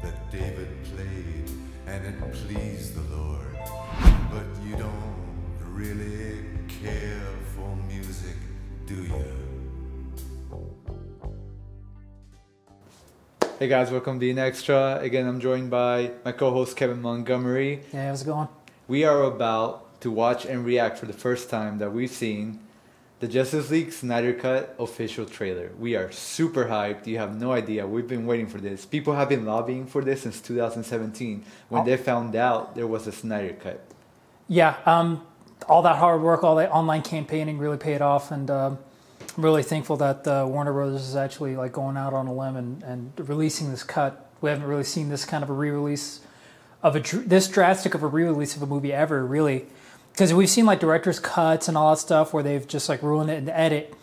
that David played, and it pleased the Lord. But you don't really care for music, do you? Hey guys, welcome to In Extra. Again, I'm joined by my co-host Kevin Montgomery. Hey, how's it going? We are about to watch and react for the first time that we've seen the Justice League Snyder Cut official trailer. We are super hyped. You have no idea. We've been waiting for this. People have been lobbying for this since 2017 when they found out there was a Snyder Cut. Yeah, all that hard work, all that online campaigning really paid off, and I'm really thankful that Warner Brothers is actually like going out on a limb and releasing this cut. We haven't really seen this kind of a re-release of this drastic of a re-release of a movie ever, really. Because we've seen like director's cuts and all that stuff where they've just like ruined it in the edit,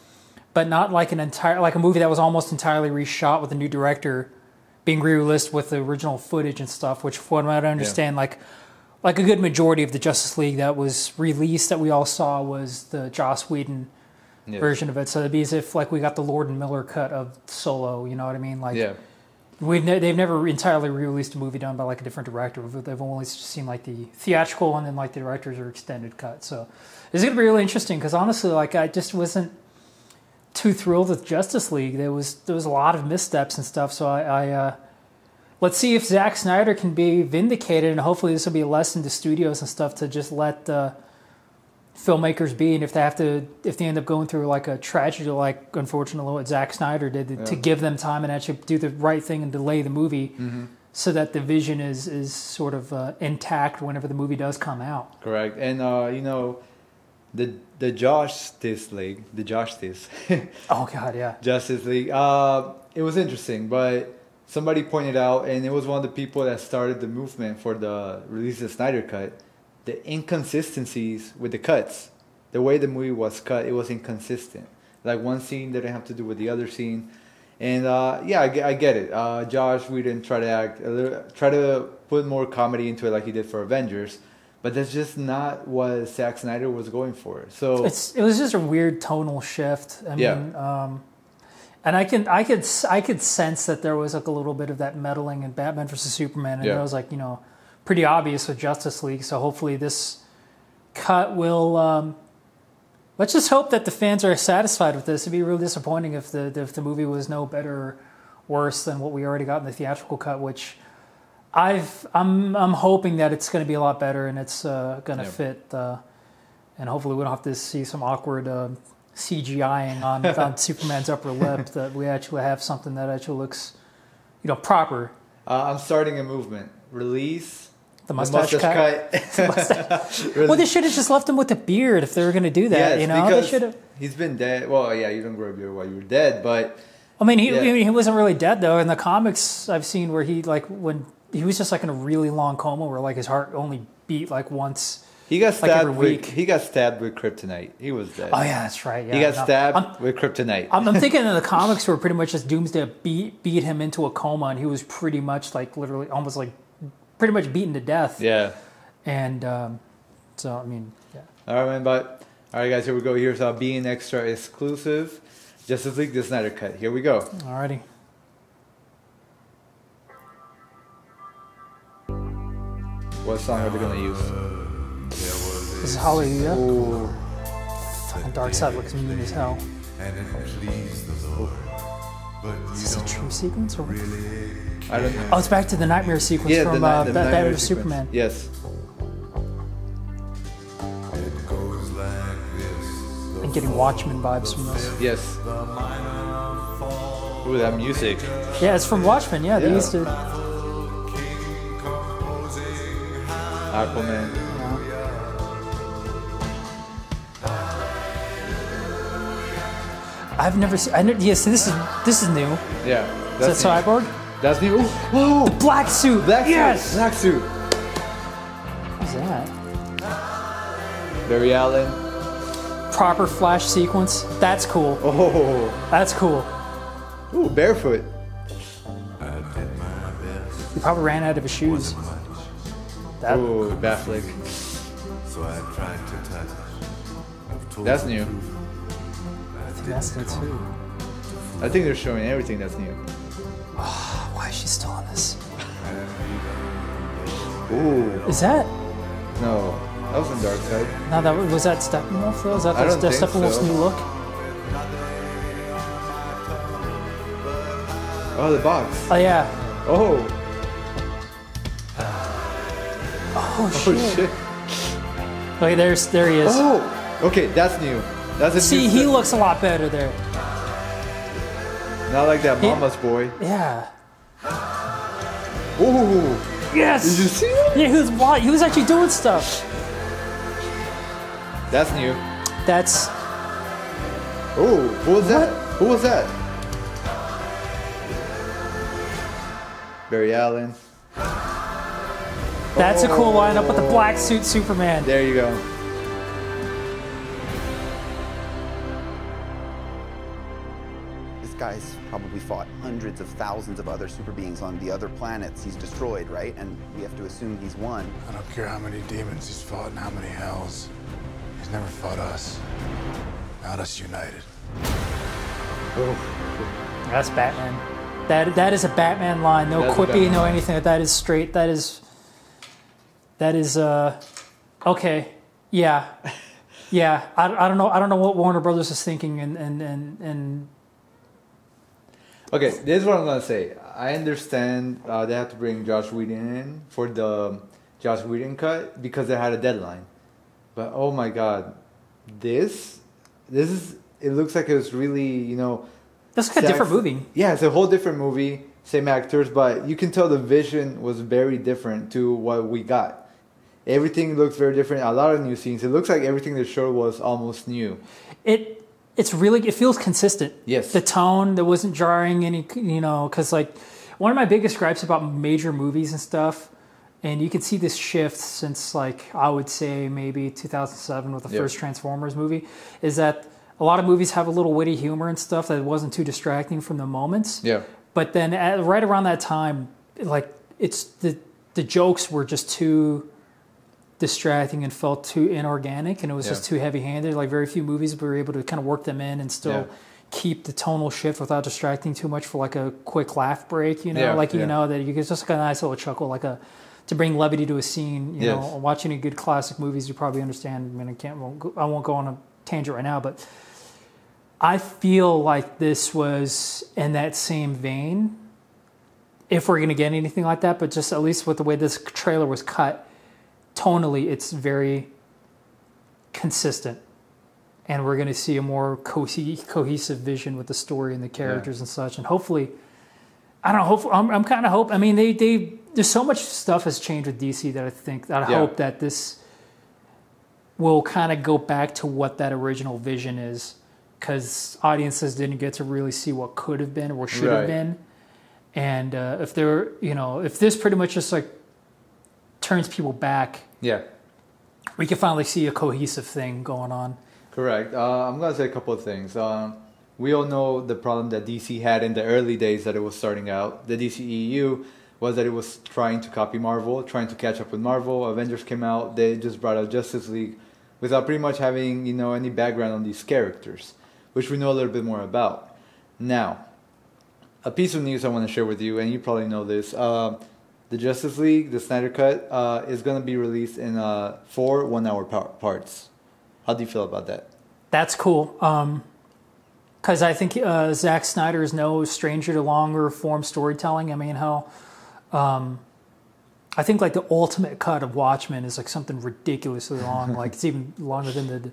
but not like like a movie that was almost entirely reshot with a new director being re-released with the original footage and stuff. Which, from what I understand, like a good majority of the Justice League that was released that we all saw was the Joss Whedon version of it. So it'd be as if like we got the Lord and Miller cut of Solo. You know what I mean? Like they've never entirely re-released a movie done by like a different director. They've only seen like the theatrical and then like the director's or extended cut. So it's going to be really interesting because honestly, like I just wasn't too thrilled with Justice League. There was a lot of missteps and stuff. So I let's see if Zack Snyder can be vindicated, and hopefully this will be a lesson to studios and stuff to just let filmmakers be, and if they end up going through like a tragedy, like unfortunately what Zack Snyder did, to give them time and actually do the right thing and delay the movie, so that the vision is sort of intact whenever the movie does come out. Correct, and you know, the Justice League, oh God, yeah, Justice League. It was interesting, but somebody pointed out, and it was one of the people that started the movement for the release of the Snyder Cut. The inconsistencies with the cuts, the way the movie was cut, it was inconsistent. Like one scene didn't have to do with the other scene, and I get it. Josh Whedon tried to put more comedy into it, like he did for Avengers, but that's just not what Zack Snyder was going for. So it was just a weird tonal shift. I mean, and I could sense that there was like a little bit of that meddling in Batman versus Superman, and it was like, you know, pretty obvious with Justice League. So hopefully this cut will. Let's just hope that the fans are satisfied with this. It'd be really disappointing if the movie was no better or worse than what we already got in the theatrical cut. Which I'm hoping that it's going to be a lot better and it's going to fit. And hopefully we don't have to see some awkward CGIing on Superman's upper lip. That we actually have something that actually looks, you know, proper. I'm starting a movement. Release the mustache cut. Well, they should have just left him with a beard if they were going to do that. Yes, you know, because they should have. He's been dead. Well, yeah, you don't grow a beard while you were dead, but I mean, he wasn't really dead though. In the comics, I've seen where he like when he was just like in a really long coma where like his heart only beat like once. He got stabbed every week. He got stabbed with kryptonite. He was dead. Oh yeah, that's right. Yeah, he got stabbed with kryptonite. I'm thinking in the comics where pretty much just Doomsday beat him into a coma, and he was pretty much like literally almost like pretty much beaten to death. Yeah. And so I mean, yeah. All right, man. But all right, guys, here we go. Here's our Being Extra exclusive Justice League the Snyder Cut. Here we go. Alrighty. What song are they gonna use? This is Hallelujah. Ooh. Fucking Dark Side looks mean as hell. And it pleased the Lord. But Is this a dream sequence or? I don't know. Oh, it's back to the nightmare sequence from Batman vs Superman. Yes. It goes like this. And getting Watchmen vibes from this. Yes. Ooh, that music. Yeah, it's from Watchmen. Yeah, they used to. Aquaman. I've never seen. Yes, this is new. Yeah. Is that Cyborg? That's new. Whoa! The black suit. Yes. Black suit. Who's that? Barry Allen. Proper Flash sequence. That's cool. Oh. That's cool. Ooh, barefoot. He probably ran out of his shoes. Ooh, Batflick. So I tried to touch. That's new. I think that's new too. I think they're showing everything that's new. Why is she still on this? Ooh. Is that? No, that was in Dark Side. No, was that Steppenwolf though? Is that I don't think Steppenwolf's so. new look? Oh, the box. Oh yeah. Oh. Oh Oh shit. Okay, there he is. Oh. Okay, that's new. That's a See, new he looks a lot better there. Not like that Mama's boy. Yeah. Ooh. Yes. Did you see it? Yeah, he was actually doing stuff. That's new. That's. Oh, who was that? Who was that? Barry Allen. That's a cool lineup with the black suit Superman. There you go. This guy's probably fought hundreds of thousands of other super beings on the other planets he's destroyed, right? And we have to assume he's won. I don't care how many demons he's fought and how many hells. He's never fought us. Not us united. That's Batman. That is a Batman line. No That's a quippy, Batman. no anything. That is straight. That is okay. Yeah. Yeah. I don't know what Warner Brothers is thinking and Okay, this is what I'm gonna say. I understand they have to bring Josh Whedon in for the Josh Whedon cut because they had a deadline. But oh my god, this is. It looks like it was really that's like a different movie. Yeah, it's a whole different movie, same actors, but you can tell the vision was very different to what we got. Everything looks very different. A lot of new scenes. It looks like everything they showed was almost new. It feels consistent. Yes. The tone, there wasn't jarring any, because like one of my biggest gripes about major movies and stuff, and you can see this shift since like I would say maybe 2007 with the first Transformers movie, is that a lot of movies have a little witty humor and stuff that wasn't too distracting from the moments. Yeah. But then right around that time, like it's the jokes were just too distracting and felt too inorganic, and it was just too heavy-handed. Like very few movies were able to kind of work them in and still keep the tonal shift without distracting too much for like a quick laugh break. That you get just like a nice little chuckle, like to bring levity to a scene. You know, watching a good classic movies, you probably understand. I mean, I won't go on a tangent right now, but I feel like this was in that same vein. If we're going to get anything like that, but just at least with the way this trailer was cut, tonally, it's very consistent, and we're going to see a more cohesive vision with the story and the characters and such. And hopefully, I don't know. I'm kind of hope. I mean, there's so much stuff has changed with DC that I hope that this will kind of go back to what that original vision is, because audiences didn't get to really see what could have been or what should have been. And if this pretty much just like turns people back, we can finally see a cohesive thing going on. Correct. I'm going to say a couple of things. We all know the problem that DC had in the early days that it was starting out. The DCEU was that it was trying to copy Marvel, trying to catch up with Marvel. Avengers came out. They just brought out Justice League without pretty much having any background on these characters, which we know a little bit more about. Now, a piece of news I want to share with you, and you probably know this. The Justice League, the Snyder Cut, is going to be released in 4 one-hour parts. How do you feel about that? That's cool. Because I think Zack Snyder is no stranger to longer form storytelling. I mean, I think like the ultimate cut of Watchmen is like something ridiculously long. Like it's even longer than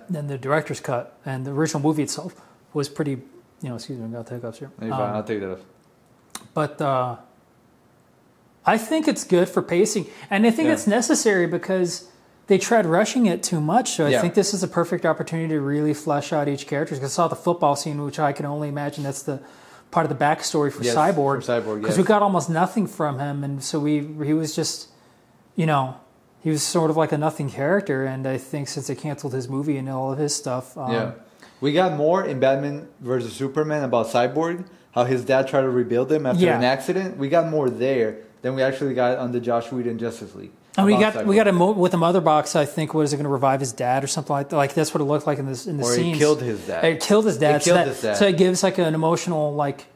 the director's cut. And the original movie itself was pretty. Excuse me, I got hiccups here. I'll take that off. But I think it's good for pacing, and I think it's necessary because they tried rushing it too much. So I think this is a perfect opportunity to really flesh out each character. Because I saw the football scene, which I can only imagine that's the part of the backstory for Cyborg. Because we got almost nothing from him, and so he was just, he was sort of like a nothing character. And I think since they canceled his movie and all of his stuff, we got more in Batman vs Superman about Cyborg, how his dad tried to rebuild him after an accident. We got more there than we actually got on the Josh Whedon Justice League. And we got with the Mother Box. I think was it going to revive his dad or something like that? Like that's what it looked like in the scenes. Or he killed his dad. It killed his dad. So it gives like an emotional like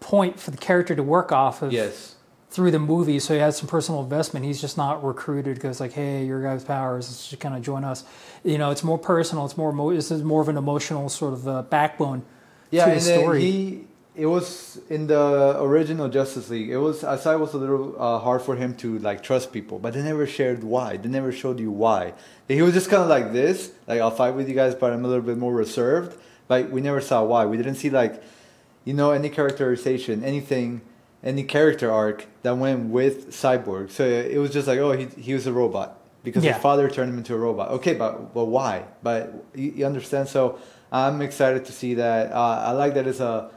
point for the character to work off of. Yes. through the movie, so he has some personal investment. He's just not recruited because like, hey, your guy's powers, let's just kind of join us. You know, it's more personal. It's more. This is more of an emotional sort of backbone to the story. It was in the original Justice League. I saw it was a little hard for him to like trust people, but they never shared why. They never showed you why. He was just kind of like this, like I'll fight with you guys, but I'm a little bit more reserved. Like we never saw why. We didn't see like, you know, any characterization, anything, any character arc that went with Cyborg. So it was just like, oh, he was a robot because his father turned him into a robot. Okay, but why? But you understand. So I'm excited to see that. I like that it's a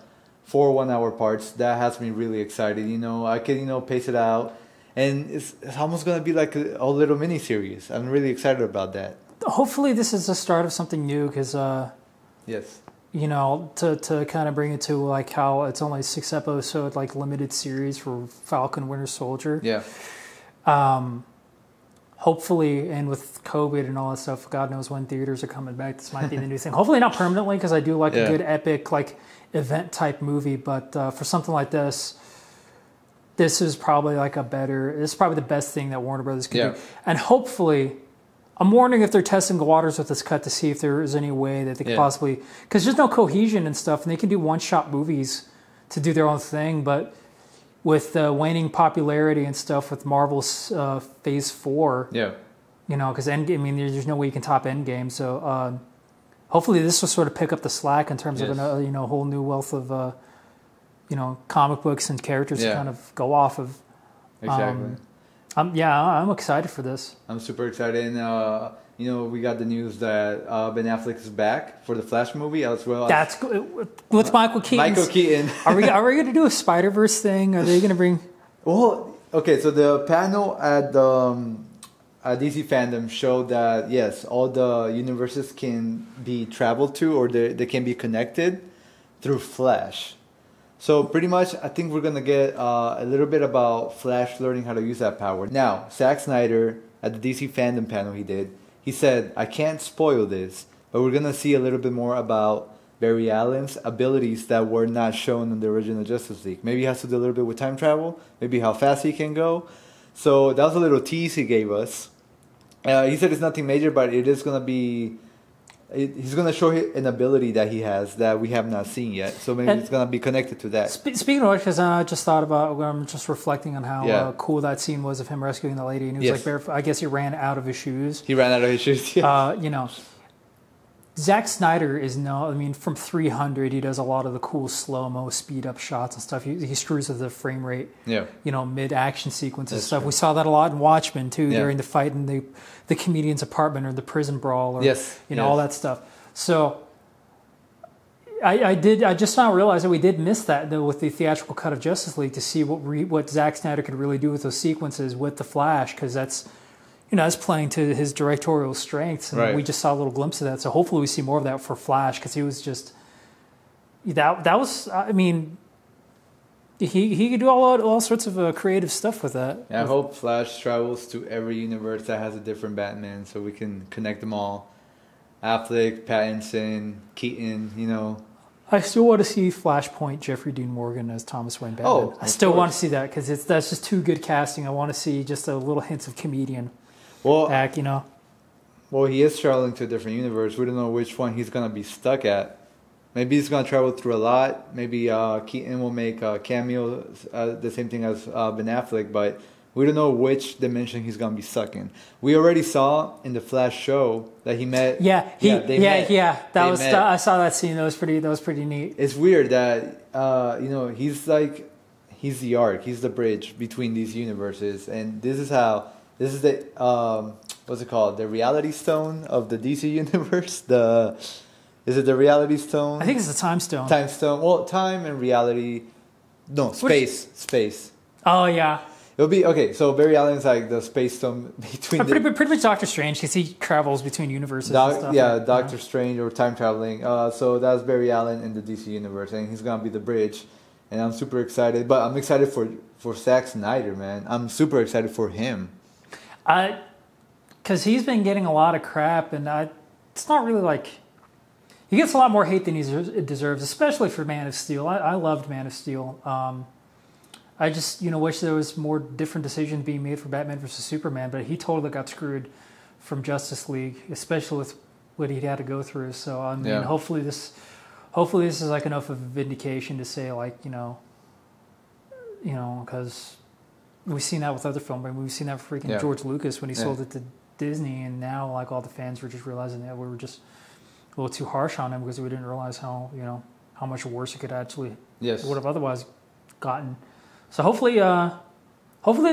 4 1-hour parts. That has me really excited. You know, I can, you know, pace it out. And it's almost going to be like a little mini-series. I'm really excited about that. Hopefully this is the start of something new because, yes, you know, to kind of bring it to like how it's only a 6-episode like limited series for Falcon Winter Soldier. Yeah. Hopefully, and with COVID and all that stuff, God knows when theaters are coming back. This might be the new thing. Hopefully not permanently because I do like a good epic like event type movie. But for something like this is probably like this is probably the best thing that Warner Brothers can do. And hopefully, I'm wondering if they're testing the waters with this cut to see if there is any way that they could possibly, because there's no cohesion and stuff, and they can do one-shot movies to do their own thing, but with waning popularity and stuff with Marvel's Phase 4, you know, because Endgame, I mean, there's no way you can top Endgame, so hopefully this will sort of pick up the slack in terms of a you know, whole new wealth of you know, comic books and characters to kind of go off of. Exactly. I'm excited for this. I'm super excited. And, you know, we got the news that Ben Affleck is back for the Flash movie as well. That's good. With Michael Keaton. Michael Keaton. Are we going to do a Spider-Verse thing? Are they going to bring... Well, okay, so the panel at the DC Fandom showed that, yes, all the universes can be traveled to or they can be connected through Flash. So pretty much, I think we're going to get a little bit about Flash learning how to use that power. Now, Zack Snyder, at the DC Fandom panel he said, I can't spoil this, but we're going to see a little bit more about Barry Allen's abilities that were not shown in the original Justice League. Maybe it has to do a little bit with time travel, maybe how fast he can go. So that was a little tease he gave us. He said it's nothing major, but it is going to be... He's going to show an ability that he has that we have not seen yet. So maybe it's going to be connected to that. Speaking of which, because I just thought about, I'm just reflecting on how cool that scene was of him rescuing the lady. And he was like barefoot. I guess he ran out of his shoes. He ran out of his shoes, you know, Zack Snyder is from 300, he does a lot of the cool slow-mo, speed-up shots and stuff. He screws with the frame rate, you know, mid-action sequences and stuff. True. We saw that a lot in Watchmen, too, during the fight in the comedian's apartment or the prison brawl or, you know, all that stuff. So I just now realized that we did miss that, though, with the theatrical cut of Justice League to see what Zack Snyder could really do with those sequences with the Flash, because that's... You know, that's playing to his directorial strengths, and we just saw a little glimpse of that. So hopefully we see more of that for Flash, because he was just that was. I mean, he could do all sorts of creative stuff with that. Yeah, I hope Flash travels to every universe that has a different Batman, so we can connect them all. Affleck, Pattinson, Keaton. You know. I still want to see Flashpoint Jeffrey Dean Morgan as Thomas Wayne Batman. Oh, I still want to see that because that's just too good casting. I want to see just a little hints of comedian. Back, you know. Well, he is traveling to a different universe. We don't know which one he's gonna be stuck at. Maybe he's gonna travel through a lot. Maybe Keaton will make a cameo, the same thing as Ben Affleck, but we don't know which dimension he's gonna be stuck in. We already saw in the Flash show that he met. I saw that scene. That was pretty neat. It's weird that you know, he's the arc, he's the bridge between these universes, and this is the what's it called? The Reality Stone of the DC universe. Is it the Reality Stone? I think it's the Time Stone. Time Stone. Well, time and reality. No, space. Oh yeah. It'll be okay. So Barry Allen's like the space stone between. Pretty much Doctor Strange, because he travels between universes. And stuff. Yeah, Doctor Strange or time traveling. So that's Barry Allen in the DC universe, and he's gonna be the bridge. And I'm super excited. But I'm excited for Zack Snyder, man. I'm super excited for him. Because he's been getting a lot of crap, and it's not really like... He gets a lot more hate than he deserves, especially for Man of Steel. I loved Man of Steel. I just wish there was more different decisions being made for Batman versus Superman, but he totally got screwed from Justice League, especially with what he had to go through. So I mean, hopefully this is like enough of a vindication to say like because we've seen that with other films. I mean, we've seen that with freaking George Lucas when he sold it to Disney, and now like all the fans were just realizing that we were just a little too harsh on him because we didn't realize how much worse it could actually would have otherwise gotten. So hopefully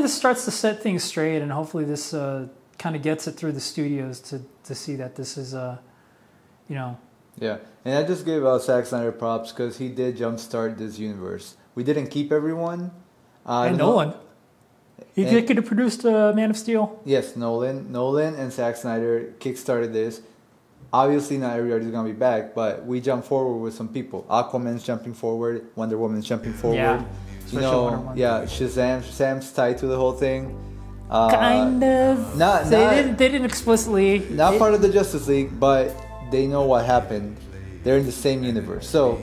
this starts to set things straight, and hopefully this kind of gets it through the studios to see that this is Yeah, and I just gave Zack Snyder props because he did jumpstart this universe. We didn't keep everyone. And Nolan. He could have produced Man of Steel. Yes, Nolan and Zack Snyder kickstarted this. Obviously, not everybody's gonna be back, but we jump forward with some people. Aquaman's jumping forward. Wonder Woman's jumping forward. Yeah, Shazam's tied to the whole thing. Kind of. They didn't explicitly. Not part of the Justice League, but they know what happened. They're in the same universe. So,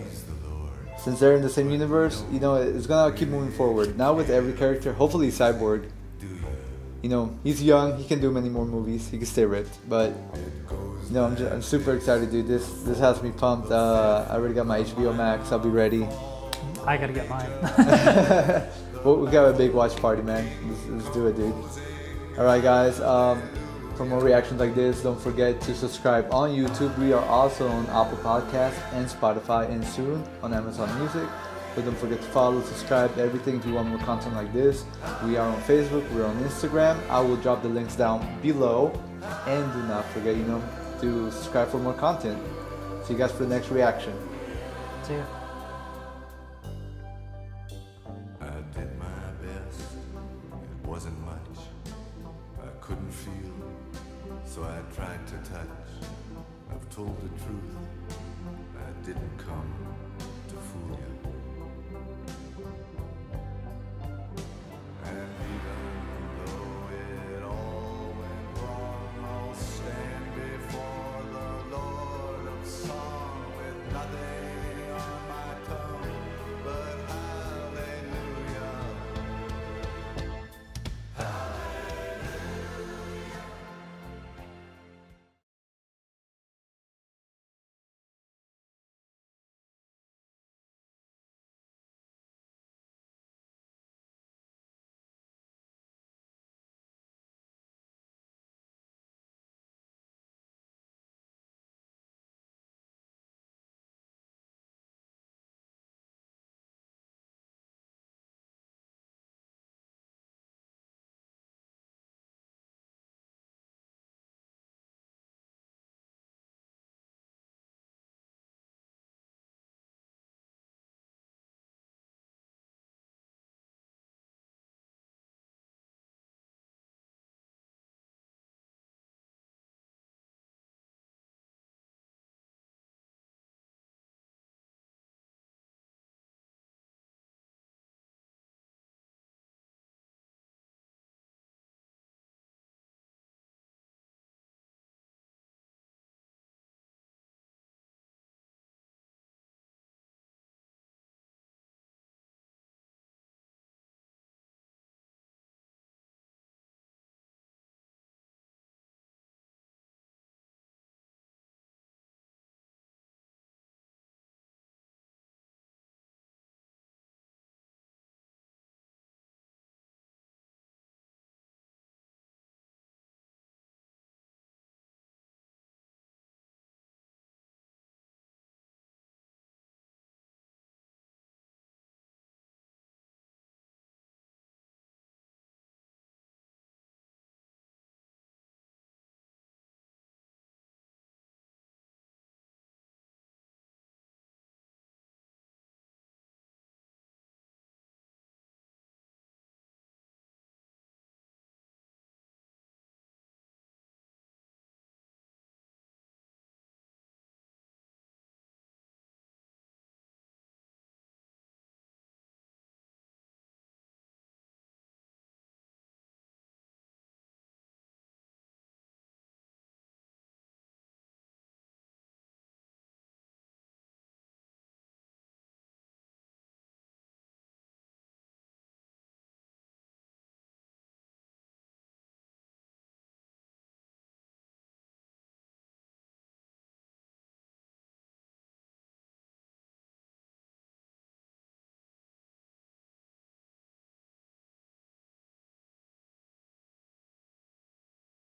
since they're in the same universe, it's gonna keep moving forward. Now with every character, hopefully Cyborg. He's young. He can do many more movies. He can stay ripped. But I'm super excited, dude. This has me pumped. I already got my HBO Max. I'll be ready. I gotta get mine. We got a big watch party, man. Let's do it, dude. All right, guys. For more reactions like this, don't forget to subscribe on YouTube. We are also on Apple Podcasts and Spotify, and soon on Amazon Music. But don't forget to follow, subscribe, everything if you want more content like this. We are on Facebook, we're on Instagram. I will drop the links down below. And do not forget, to subscribe for more content. See you guys for the next reaction. See ya. I did my best. It wasn't much. I couldn't feel, so I tried to touch. I've told the truth. I didn't come to fool you.